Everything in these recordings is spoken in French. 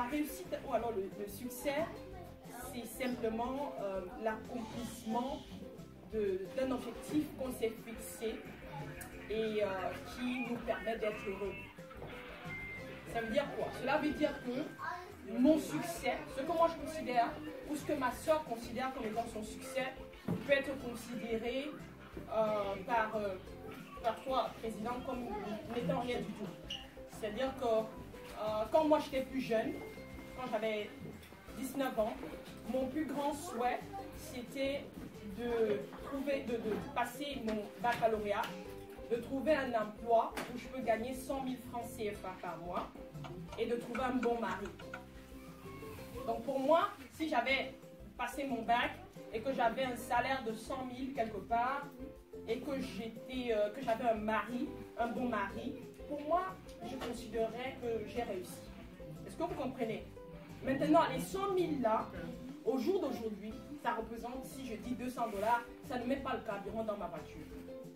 réussite ou alors le succès, c'est simplement l'accomplissement d'un objectif qu'on s'est fixé et qui nous permet d'être heureux. Ça veut dire quoi? Cela veut dire que mon succès, ce que moi je considère, ou ce que ma soeur considère comme étant son succès, peut être considéré par toi, président, comme n'étant rien du tout. C'est-à-dire que quand moi j'étais plus jeune, quand j'avais 19 ans, mon plus grand souhait, c'était de passer mon baccalauréat, de trouver un emploi où je peux gagner 100 000 francs CFA par mois et de trouver un bon mari. Donc pour moi, si j'avais passé mon bac et que j'avais un salaire de 100 000 quelque part et que j'avais un mari, un bon mari, pour moi, je considérerais que j'ai réussi. Est-ce que vous comprenez? Maintenant, les 100 000 là, au jour d'aujourd'hui, ça représente, si je dis 200 $, ça ne met pas le carburant dans ma voiture.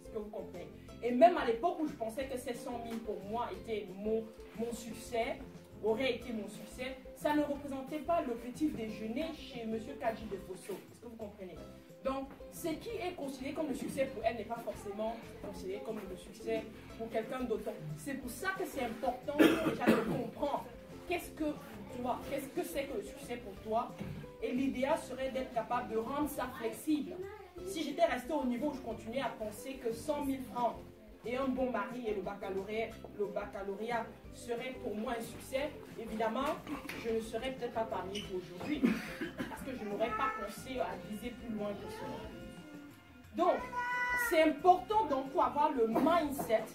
Est-ce que vous comprenez? Et même à l'époque où je pensais que ces 100 000 pour moi étaient mon succès, aurait été mon succès, ça ne représentait pas le petit déjeuner chez M. Kadji de Fosso. Est-ce que vous comprenez? Donc, ce qui est considéré comme le succès pour elle n'est pas forcément considéré comme le succès pour quelqu'un d'autre. C'est pour ça que c'est important déjà de comprendre qu'est-ce que c'est que le succès pour toi. Et l'idéal serait d'être capable de rendre ça flexible. Si j'étais resté au niveau où je continuais à penser que 100 000 francs et un bon mari et le baccalauréat serait pour moi un succès, évidemment, je ne serais peut-être pas parmi vous aujourd'hui. Parce que je n'aurais pas pensé à viser plus loin que cela. Donc, c'est important donc pour avoir le mindset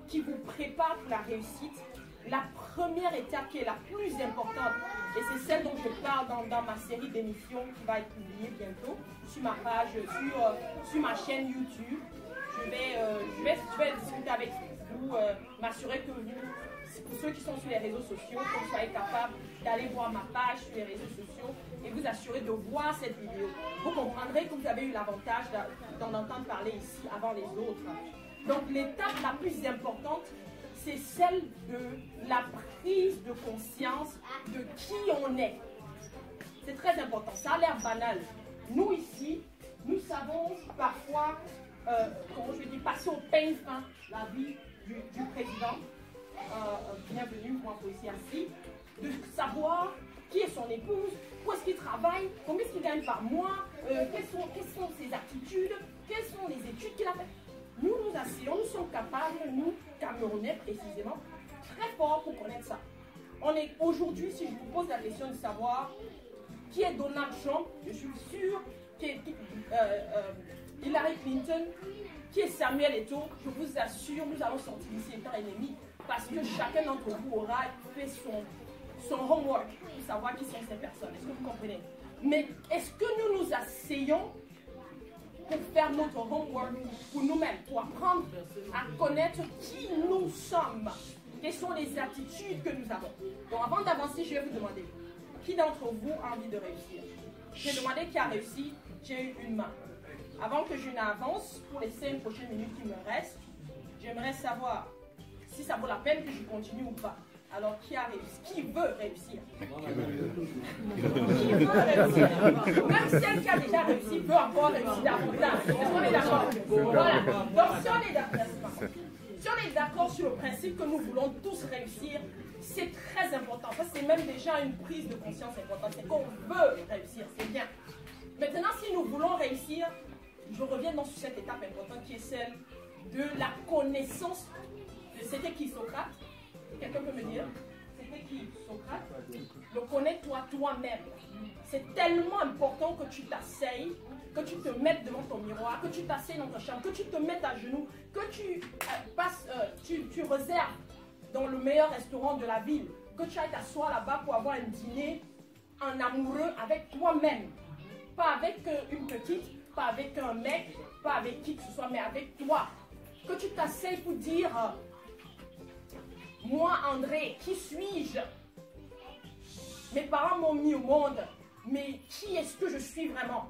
qui vous prépare pour la réussite. La première étape qui est la plus importante, et c'est celle dont je parle dans ma série d'émissions qui va être publiée bientôt sur ma page, sur ma chaîne YouTube. Je vais discuter avec vous, m'assurer que vous, pour ceux qui sont sur les réseaux sociaux, que vous soyez capables d'aller voir ma page sur les réseaux sociaux et vous assurer de voir cette vidéo. Vous comprendrez que vous avez eu l'avantage d'en entendre parler ici avant les autres. Donc l'étape la plus importante, c'est celle de la prise de conscience de qui on est. C'est très important. Ça a l'air banal. Nous ici, nous savons parfois, comment je vais dire, passer au peigne fin la vie du président. Bienvenue, moi aussi assis. De savoir qui est son épouse, où est-ce qu'il travaille, combien est-ce qu'il gagne par mois, quelles sont ses aptitudes, quelles sont les études qu'il a faites. Nous nous asseyons, nous sommes capables, nous, Camerounais précisément, très forts pour connaître ça. Aujourd'hui, si je vous pose la question de savoir qui est Donald Trump, je suis sûre Hillary Clinton, qui est Samuel Eto'o, je vous assure, nous allons sortir d'ici étant ennemis, parce que chacun d'entre vous aura fait son homework pour savoir qui sont ces personnes. Est-ce que vous comprenez? Mais est-ce que nous nous asseyons pour faire notre homework pour nous-mêmes, pour apprendre à connaître qui nous sommes, quelles sont les attitudes que nous avons. Donc avant d'avancer, je vais vous demander, qui d'entre vous a envie de réussir? J'ai demandé qui a réussi, j'ai eu une main. Avant que je n'avance, pour les 5 prochaines minutes qui me restent, j'aimerais savoir si ça vaut la peine que je continue ou pas. Alors, qui a réussi? Qui veut réussir? Qui veut réussir? Même celle qui a déjà réussi veut encore réussir davantage. Est-ce qu'on est d'accord? Voilà. Donc, si on est d'accord sur le principe que nous voulons tous réussir, c'est très important. Ça, c'est même déjà une prise de conscience importante. C'est qu'on veut réussir, c'est bien. Maintenant, si nous voulons réussir, je reviens donc sur cette étape importante qui est celle de la connaissance. C'était qui, Socrate? Quelqu'un peut me dire? C'était qui, Socrate? Le connais-toi toi-même. C'est tellement important que tu t'asseyes, que tu te mettes devant ton miroir, que tu t'asseyes dans ta chambre, que tu te mettes à genoux, que tu tu réserves dans le meilleur restaurant de la ville, que tu ailles t'asseoir là-bas pour avoir un dîner en amoureux avec toi-même. Pas avec une petite, pas avec un mec, pas avec qui que ce soit, mais avec toi. Que tu t'asseyes pour dire... Moi, André, qui suis-je? Mes parents m'ont mis au monde, mais qui est-ce que je suis vraiment?